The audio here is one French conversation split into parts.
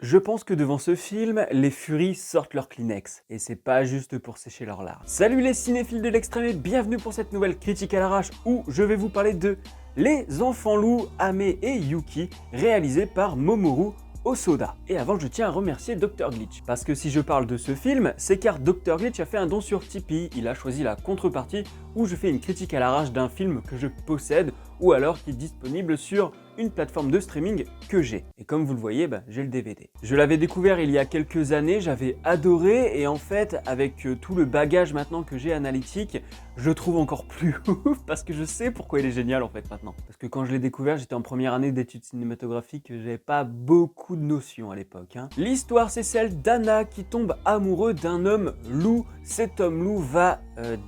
Je pense que devant ce film, les furies sortent leur Kleenex. Et c'est pas juste pour sécher leurs larmes. Salut les cinéphiles de l'extrême et bienvenue pour cette nouvelle critique à l'arrache où je vais vous parler de Les Enfants Loups, Ame et Yuki, réalisé par Mamoru Hosoda. Et avant, je tiens à remercier Dr Glitch. Parce que si je parle de ce film, c'est car Dr Glitch a fait un don sur Tipeee. Il a choisi la contrepartie où je fais une critique à l'arrache d'un film que je possède ou alors qui est disponible sur une plateforme de streaming que j'ai. Et comme vous le voyez, j'ai le DVD. Je l'avais découvert il y a quelques années, j'avais adoré et en fait, avec tout le bagage maintenant que j'ai analytique, je le trouve encore plus ouf parce que je sais pourquoi il est génial en fait maintenant. Parce que quand je l'ai découvert, j'étais en première année d'études cinématographiques, j'avais pas beaucoup de notions à l'époque. L'histoire, c'est celle d'Anna qui tombe amoureux d'un homme loup. Cet homme loup va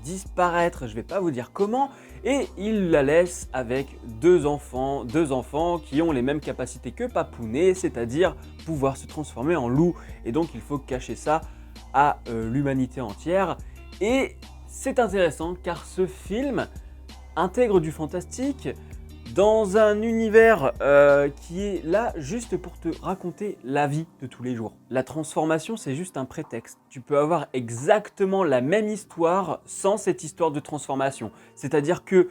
disparaître, je vais pas vous dire comment, et il la laisse avec deux enfants qui ont les mêmes capacités que Papounet, c'est-à-dire pouvoir se transformer en loup. Et donc il faut cacher ça à l'humanité entière. Et c'est intéressant car ce film intègre du fantastique dans un univers qui est là juste pour te raconter la vie de tous les jours. La transformation, c'est juste un prétexte. Tu peux avoir exactement la même histoire sans cette histoire de transformation. C'est-à-dire que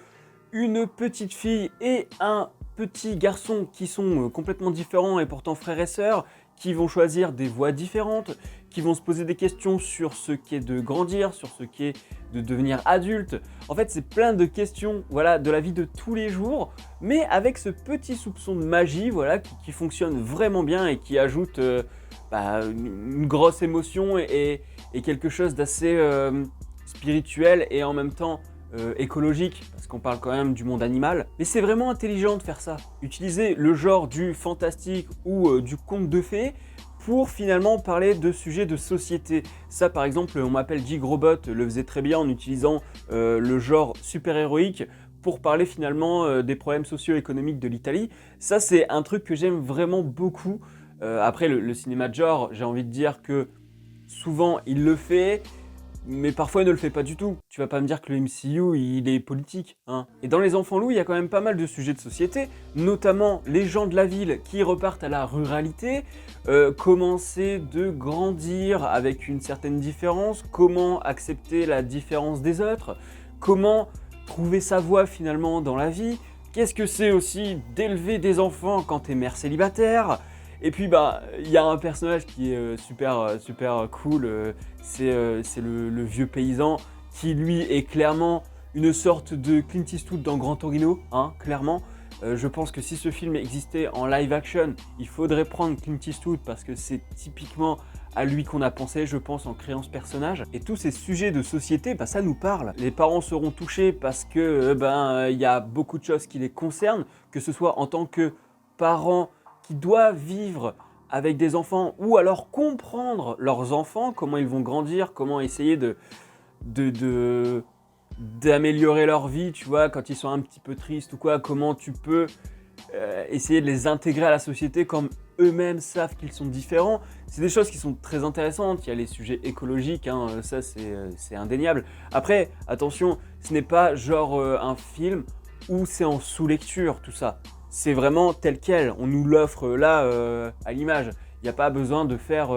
une petite fille et un petit garçon qui sont complètement différents et pourtant frères et sœurs, qui vont choisir des voies différentes, qui vont se poser des questions sur ce qu'est de grandir, sur ce qu'est de devenir adulte. En fait, c'est plein de questions, voilà, de la vie de tous les jours, mais avec ce petit soupçon de magie, voilà, qui fonctionne vraiment bien et qui ajoute une grosse émotion et quelque chose d'assez spirituel et en même temps écologique, parce qu'on parle quand même du monde animal. Mais c'est vraiment intelligent de faire ça. Utiliser le genre du fantastique ou du conte de fées pour finalement parler de sujets de société. Ça par exemple, On m'appelle Jigrobot le faisait très bien en utilisant le genre super-héroïque pour parler finalement des problèmes socio-économiques de l'Italie. Ça c'est un truc que j'aime vraiment beaucoup. Après le cinéma de genre, j'ai envie de dire que souvent il le fait, mais parfois il ne le fait pas du tout. Tu vas pas me dire que le MCU il est politique, hein. Et dans Les Enfants Loups, il y a quand même pas mal de sujets de société, notamment les gens de la ville qui repartent à la ruralité, comment c'est de grandir avec une certaine différence, comment accepter la différence des autres, comment trouver sa voie finalement dans la vie, qu'est-ce que c'est aussi d'élever des enfants quand t'es mère célibataire. Et puis il y a un personnage qui est super cool, c'est le vieux paysan qui lui est clairement une sorte de Clint Eastwood dans Gran Torino, hein, clairement. Je pense que si ce film existait en live action, il faudrait prendre Clint Eastwood parce que c'est typiquement à lui qu'on a pensé, je pense, en créant ce personnage. Et tous ces sujets de société, ça nous parle. Les parents seront touchés parce que y a beaucoup de choses qui les concernent, que ce soit en tant que parents qui doivent vivre avec des enfants ou alors comprendre leurs enfants, comment ils vont grandir, comment essayer d'améliorer leur vie, tu vois, quand ils sont un petit peu tristes ou quoi, comment tu peux essayer de les intégrer à la société comme eux-mêmes savent qu'ils sont différents. C'est des choses qui sont très intéressantes. Il y a les sujets écologiques, hein, ça c'est indéniable. Après, attention, ce n'est pas genre un film où c'est en sous-lecture tout ça. C'est vraiment tel quel, on nous l'offre là à l'image. Il n'y a pas besoin de faire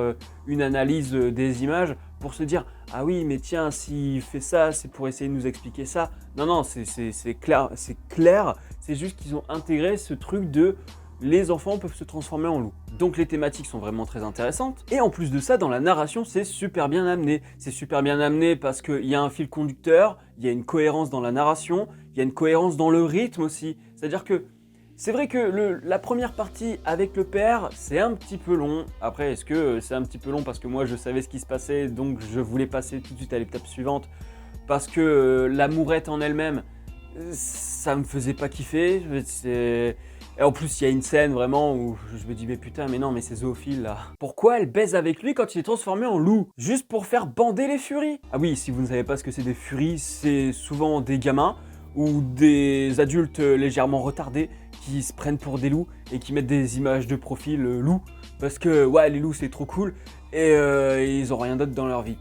une analyse des images pour se dire « Ah oui, mais tiens, s'il fait ça, c'est pour essayer de nous expliquer ça. » Non, c'est clair, c'est juste qu'ils ont intégré ce truc de « Les enfants peuvent se transformer en loups ». Donc les thématiques sont vraiment très intéressantes. Et en plus de ça, dans la narration, c'est super bien amené. C'est super bien amené parce qu'il y a un fil conducteur, il y a une cohérence dans la narration, il y a une cohérence dans le rythme aussi. C'est-à-dire que c'est vrai que la première partie avec le père, c'est un petit peu long. Après, est-ce que c'est un petit peu long parce que moi je savais ce qui se passait, donc je voulais passer tout de suite à l'étape suivante parce que l'amourette en elle-même, ça me faisait pas kiffer. Et en plus, il y a une scène vraiment où je me dis mais putain, mais non, mais c'est zoophile là. Pourquoi elle baise avec lui quand il est transformé en loup? Juste pour faire bander les furies? Ah oui, si vous ne savez pas ce que c'est des furies, c'est souvent des gamins ou des adultes légèrement retardés qui se prennent pour des loups et qui mettent des images de profil loups parce que ouais, les loups c'est trop cool et ils ont rien d'autre dans leur vie.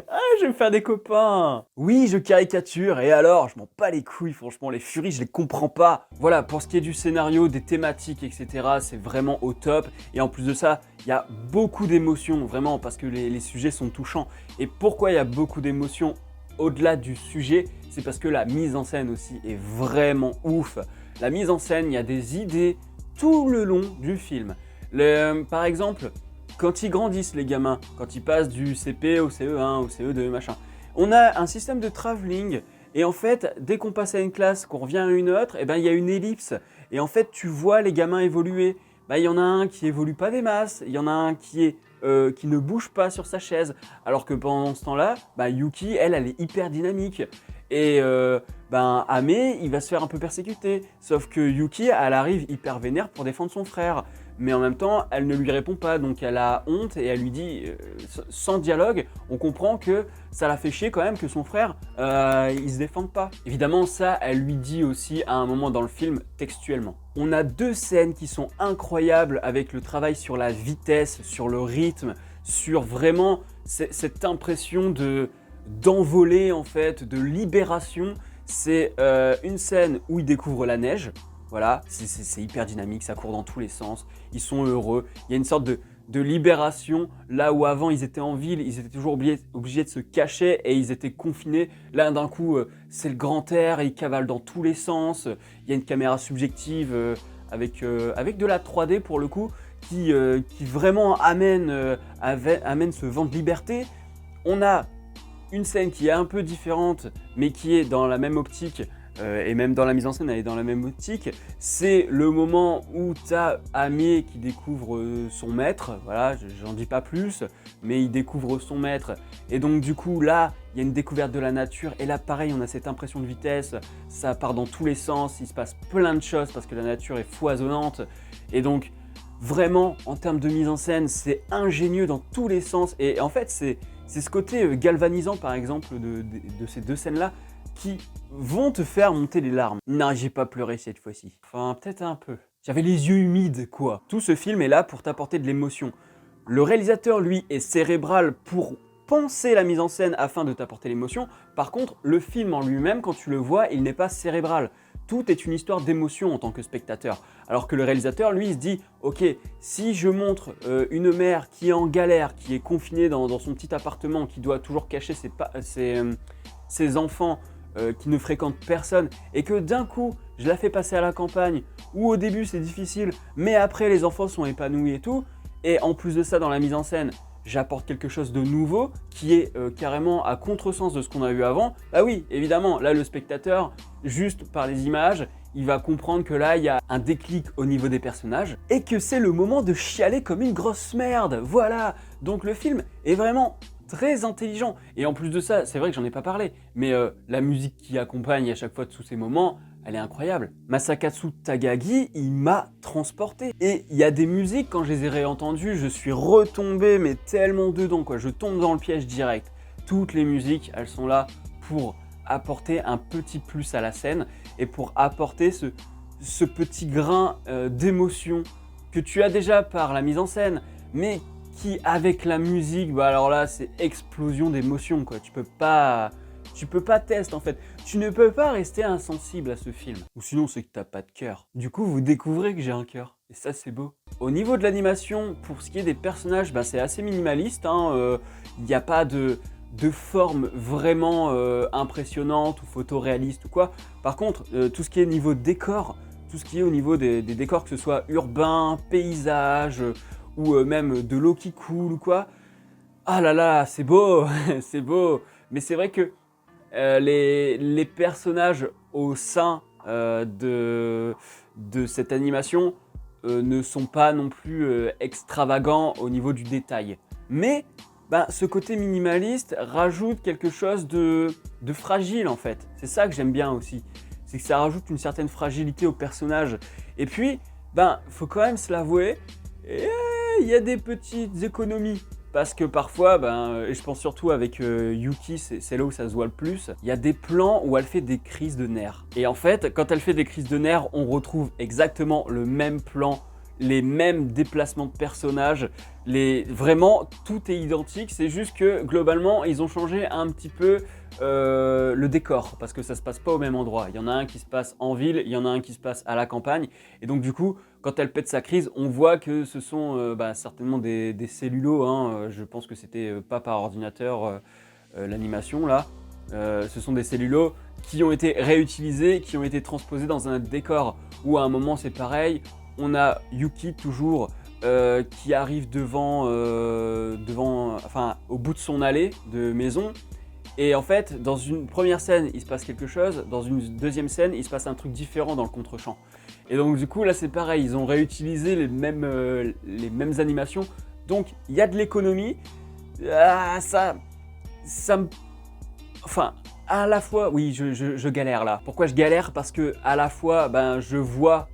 Ah, je faire des copains. Oui, je caricature, et alors, je m'en bats les couilles, franchement, les Furies, je les comprends pas. Voilà, pour ce qui est du scénario, des thématiques, etc., c'est vraiment au top. Et en plus de ça, il y a beaucoup d'émotions, vraiment, parce que les sujets sont touchants. Et pourquoi il y a beaucoup d'émotions au-delà du sujet, c'est parce que la mise en scène aussi est vraiment ouf. La mise en scène, il y a des idées tout le long du film. Par exemple, quand ils grandissent les gamins, quand ils passent du CP au CE1, au CE2, machin, on a un système de travelling et en fait, dès qu'on passe à une classe, qu'on revient à une autre, et ben, il y a une ellipse et en fait, tu vois les gamins évoluer. Il y en a un qui évolue pas des masses, il y en a un qui ne bouge pas sur sa chaise, alors que pendant ce temps-là, Yuki, elle est hyper dynamique. Et Ame, il va se faire un peu persécuter. Sauf que Yuki, elle arrive hyper vénère pour défendre son frère. Mais en même temps, elle ne lui répond pas, donc elle a honte et elle lui dit, sans dialogue, on comprend que ça la fait chier quand même que son frère, il se défende pas. Évidemment, ça, elle lui dit aussi à un moment dans le film, textuellement. On a deux scènes qui sont incroyables avec le travail sur la vitesse, sur le rythme, sur vraiment cette impression d'envoler en fait, de libération. C'est une scène où il découvre la neige. Voilà, c'est hyper dynamique, ça court dans tous les sens, ils sont heureux, il y a une sorte de libération, là où avant ils étaient en ville, ils étaient toujours obligés de se cacher et ils étaient confinés. Là d'un coup, c'est le grand air, ils cavalent dans tous les sens, il y a une caméra subjective avec de la 3D pour le coup, qui vraiment amène ce vent de liberté. On a une scène qui est un peu différente, mais qui est dans la même optique, et même dans la mise en scène, elle est dans la même optique. C'est le moment où tu as Ame qui découvre son maître, voilà, j'en dis pas plus, mais il découvre son maître. Et donc du coup, là, il y a une découverte de la nature, et là, pareil, on a cette impression de vitesse, ça part dans tous les sens, il se passe plein de choses parce que la nature est foisonnante. Et donc, vraiment, en termes de mise en scène, c'est ingénieux dans tous les sens. Et en fait, c'est ce côté galvanisant, par exemple, de ces deux scènes-là, qui vont te faire monter les larmes. Non, j'ai pas pleuré cette fois-ci. Enfin, peut-être un peu. J'avais les yeux humides, quoi. Tout ce film est là pour t'apporter de l'émotion. Le réalisateur, lui, est cérébral pour penser la mise en scène afin de t'apporter l'émotion. Par contre, le film en lui-même, quand tu le vois, il n'est pas cérébral. Tout est une histoire d'émotion en tant que spectateur. Alors que le réalisateur, lui, il se dit « Ok, si je montre une mère qui est en galère, qui est confinée dans son petit appartement, qui doit toujours cacher ses enfants, qui ne fréquentent personne, et que d'un coup, je la fais passer à la campagne, où au début c'est difficile, mais après les enfants sont épanouis et tout, et en plus de ça, dans la mise en scène, j'apporte quelque chose de nouveau, qui est carrément à contresens de ce qu'on a eu avant, bah oui, évidemment, là le spectateur, juste par les images, il va comprendre que là, il y a un déclic au niveau des personnages, et que c'est le moment de chialer comme une grosse merde, voilà. Donc le film est vraiment très intelligent. Et en plus de ça, c'est vrai que j'en ai pas parlé, mais la musique qui accompagne à chaque fois tous ces moments, elle est incroyable. Masakatsu Takagi, il m'a transporté. Et il y a des musiques, quand je les ai réentendues, je suis retombé, mais tellement dedans, quoi. Je tombe dans le piège direct. Toutes les musiques, elles sont là pour apporter un petit plus à la scène et pour apporter ce petit grain d'émotion que tu as déjà par la mise en scène, mais qui avec la musique, alors là c'est explosion d'émotions, quoi. Tu peux pas tester en fait. Tu ne peux pas rester insensible à ce film. Ou sinon c'est que t'as pas de cœur. Du coup vous découvrez que j'ai un cœur. Et ça c'est beau. Au niveau de l'animation, pour ce qui est des personnages, c'est assez minimaliste. Il n'y a pas de forme vraiment impressionnante ou photoréaliste ou quoi. Par contre, tout ce qui est niveau décor, tout ce qui est au niveau des décors, que ce soit urbain, paysage, ou même de l'eau qui coule ou quoi. Ah là là, c'est beau, c'est beau. Mais c'est vrai que les personnages au sein de cette animation ne sont pas non plus extravagants au niveau du détail. Mais ce côté minimaliste rajoute quelque chose de fragile en fait. C'est ça que j'aime bien aussi. C'est que ça rajoute une certaine fragilité au personnage. Et puis, faut quand même se l'avouer, il y a des petites économies. Parce que parfois, et je pense surtout avec Yuki, c'est là où ça se voit le plus, il y a des plans où elle fait des crises de nerfs. Et en fait, quand elle fait des crises de nerfs, on retrouve exactement le même plan les mêmes déplacements de personnages, vraiment tout est identique, c'est juste que globalement ils ont changé un petit peu le décor, parce que ça se passe pas au même endroit. Il y en a un qui se passe en ville, il y en a un qui se passe à la campagne, et donc du coup, quand elle pète sa crise, on voit que ce sont certainement des cellulos, hein, je pense que c'était pas par ordinateur l'animation là, ce sont des cellulos qui ont été réutilisés, qui ont été transposés dans un décor, où à un moment c'est pareil, on a Yuki toujours qui arrive au bout de son allée de maison. Et en fait, dans une première scène, il se passe quelque chose, dans une deuxième scène, il se passe un truc différent dans le contre-champ. Et donc du coup, là c'est pareil, ils ont réutilisé les mêmes animations, donc il y a de l'économie. Enfin, à la fois, oui, je galère là. Pourquoi je galère? Parce que à la fois, je vois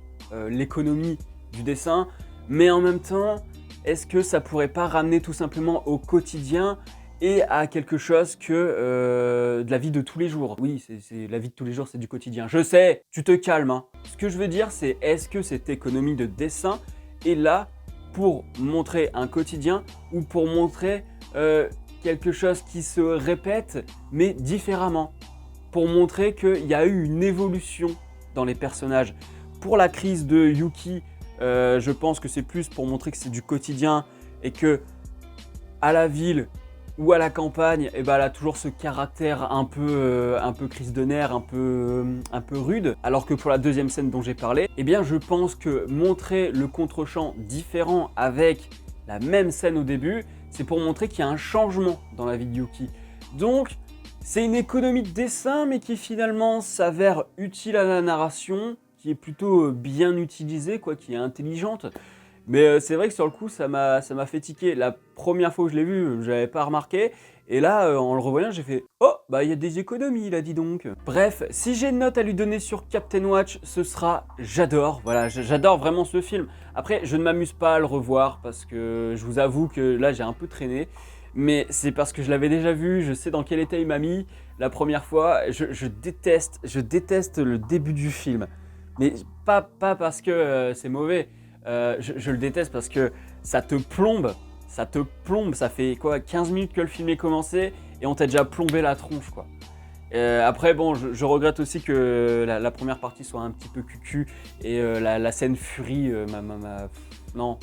l'économie du dessin, mais en même temps, est-ce que ça pourrait pas ramener tout simplement au quotidien et à quelque chose que de la vie de tous les jours? Oui, c'est la vie de tous les jours, c'est du quotidien. Je sais, tu te calmes, hein. Ce que je veux dire, c'est est-ce que cette économie de dessin est là pour montrer un quotidien ou pour montrer quelque chose qui se répète mais différemment, pour montrer qu'il y a eu une évolution dans les personnages. Pour la crise de Yuki, je pense que c'est plus pour montrer que c'est du quotidien et que à la ville ou à la campagne, elle a toujours ce caractère un peu crise de nerfs, un peu rude. Alors que pour la deuxième scène dont j'ai parlé, je pense que montrer le contre-champ différent avec la même scène au début, c'est pour montrer qu'il y a un changement dans la vie de Yuki. Donc, c'est une économie de dessin, mais qui finalement s'avère utile à la narration, qui est plutôt bien utilisée, qui est intelligente. Mais c'est vrai que sur le coup, ça m'a fait tiquer. La première fois que je l'ai vu, je n'avais pas remarqué. Et là, en le revoyant, j'ai fait « Oh, il y a des économies, là, dis donc !» Bref, si j'ai une note à lui donner sur Captain Watch, ce sera « J'adore ». Voilà, j'adore vraiment ce film. Après, je ne m'amuse pas à le revoir parce que je vous avoue que là, j'ai un peu traîné. Mais c'est parce que je l'avais déjà vu, je sais dans quel état il m'a mis la première fois. Je déteste le début du film. Mais pas parce que c'est mauvais. Je le déteste parce que ça te plombe, ça fait quoi, 15 minutes que le film est commencé et on t'a déjà plombé la tronche, quoi. Après bon, je regrette aussi que la première partie soit un petit peu cucu et la scène Fury, non.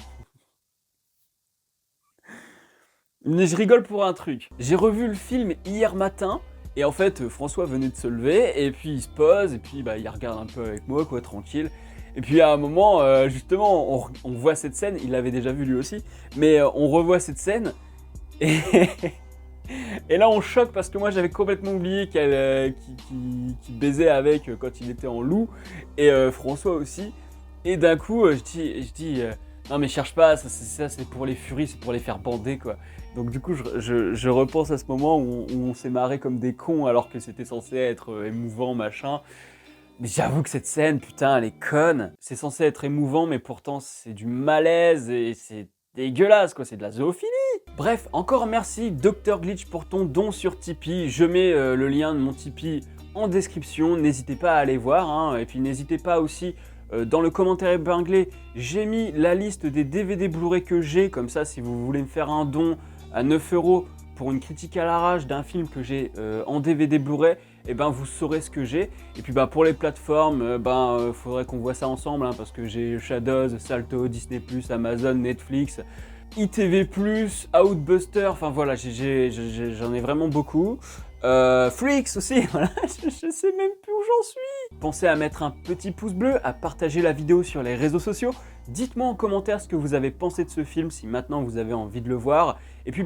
Mais je rigole pour un truc. J'ai revu le film hier matin. Et en fait, François venait de se lever, et puis il se pose, et puis il regarde un peu avec moi, tranquille. Et puis à un moment, justement, on voit cette scène, il l'avait déjà vu lui aussi, mais on revoit cette scène, et, et là on choque parce que moi j'avais complètement oublié qu'il baisait avec quand il était en loup, et François aussi. Et d'un coup, je dis non mais cherche pas, ça c'est pour les furies, c'est pour les faire bander, quoi. Donc du coup, je repense à ce moment où on s'est marré comme des cons alors que c'était censé être émouvant, machin. Mais j'avoue que cette scène, putain, elle est conne. C'est censé être émouvant, mais pourtant c'est du malaise et c'est dégueulasse, quoi. C'est de la zoophilie. Bref, encore merci Dr Glitch pour ton don sur Tipeee. Je mets le lien de mon Tipeee en description. N'hésitez pas à aller voir, hein. Et puis n'hésitez pas aussi... dans le commentaire épinglé, j'ai mis la liste des DVD Blu-ray que j'ai, comme ça si vous voulez me faire un don à 9 € pour une critique à l'arrache d'un film que j'ai en DVD Blu-ray, et vous saurez ce que j'ai. Et puis pour les plateformes, faudrait qu'on voit ça ensemble, hein, parce que j'ai Shadows, Salto, Disney+, Amazon, Netflix, ITV+, Outbuster, enfin voilà, j'en ai vraiment beaucoup. Freaks aussi, voilà, je sais même plus où j'en suis. Pensez à mettre un petit pouce bleu, à partager la vidéo sur les réseaux sociaux. Dites-moi en commentaire ce que vous avez pensé de ce film, si maintenant vous avez envie de le voir. Et puis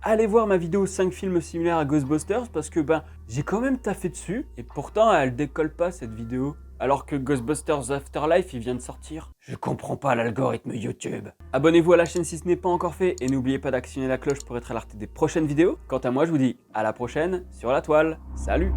allez voir ma vidéo 5 films similaires à Ghostbusters, parce que j'ai quand même taffé dessus, et pourtant elle décolle pas cette vidéo. Alors que Ghostbusters Afterlife, il vient de sortir. Je comprends pas l'algorithme YouTube. Abonnez-vous à la chaîne si ce n'est pas encore fait, et n'oubliez pas d'actionner la cloche pour être alerté des prochaines vidéos. Quant à moi, je vous dis à la prochaine sur la toile. Salut!